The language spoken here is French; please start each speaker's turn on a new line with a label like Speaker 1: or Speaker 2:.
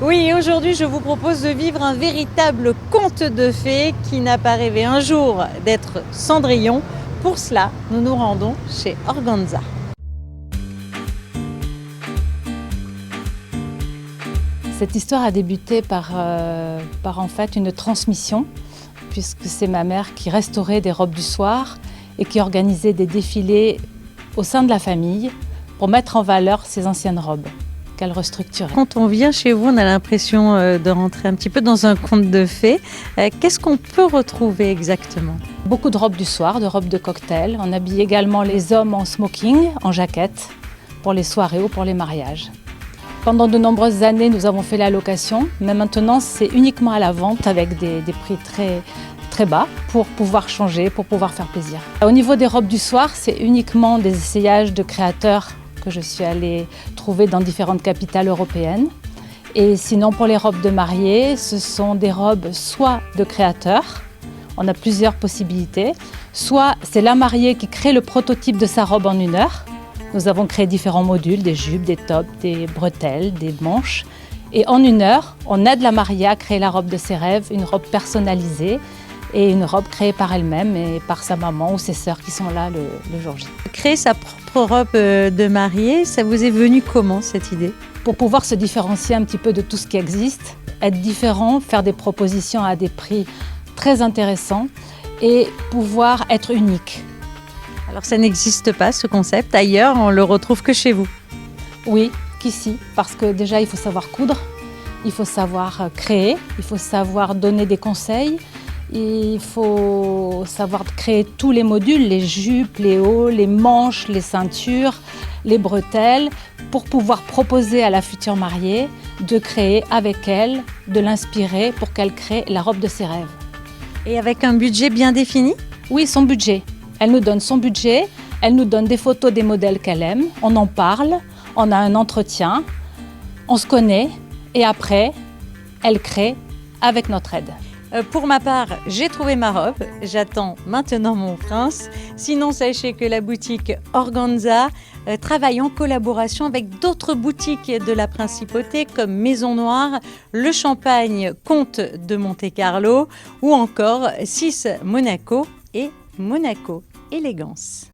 Speaker 1: Oui, aujourd'hui je vous propose de vivre un véritable conte de fées qui n'a pas rêvé un jour d'être Cendrillon. Pour cela, nous nous rendons chez Organza. Cette histoire a débuté par en fait une transmission, puisque c'est ma mère qui restaurait des robes du soir et qui organisait des défilés au sein de la famille pour mettre en valeur ces anciennes robes qu'elle restructurait. Quand on vient chez vous, on a l'impression de rentrer un petit peu dans un conte de fées. Qu'est-ce qu'on peut retrouver exactement? Beaucoup de robes du soir, de robes de cocktail. On habille également les hommes en smoking, en jaquette, pour les soirées ou pour les mariages. Pendant de nombreuses années, nous avons fait la location, mais maintenant c'est uniquement à la vente avec des prix très bas pour pouvoir changer, pour pouvoir faire plaisir. Au niveau des robes du soir, c'est uniquement des essayages de créateurs que je suis allée trouver dans différentes capitales européennes. Et sinon, pour les robes de mariée, ce sont des robes soit de créateurs, on a plusieurs possibilités, soit c'est la mariée qui crée le prototype de sa robe en 1 heure. Nous avons créé différents modules, des jupes, des tops, des bretelles, des manches. Et en 1 heure, on aide la mariée à créer la robe de ses rêves, une robe personnalisée et une robe créée par elle-même et par sa maman ou ses sœurs qui sont là le jour J. Créer sa propre robe de mariée, ça vous est venu comment cette idée? Pour pouvoir se différencier un petit peu de tout ce qui existe, être différent, faire des propositions à des prix très intéressants et pouvoir être unique. Alors ça n'existe pas ce concept, ailleurs on le retrouve que chez vous? Oui, qu'ici, parce que déjà il faut savoir coudre, il faut savoir créer, il faut savoir donner des conseils, il faut savoir créer tous les modules, les jupes, les hauts, les manches, les ceintures, les bretelles, pour pouvoir proposer à la future mariée de créer avec elle, de l'inspirer pour qu'elle crée la robe de ses rêves. Et avec un budget bien défini? Oui, son budget. Elle nous donne son budget, elle nous donne des photos des modèles qu'elle aime, on en parle, on a un entretien, on se connaît et après, elle crée avec notre aide. Pour ma part, j'ai trouvé ma robe, j'attends maintenant mon prince. Sinon, sachez que la boutique Organza travaille en collaboration avec d'autres boutiques de la Principauté comme Maison Noire, Le Champagne, Comte de Monte-Carlo ou encore 6 Monaco et Monaco Élégance.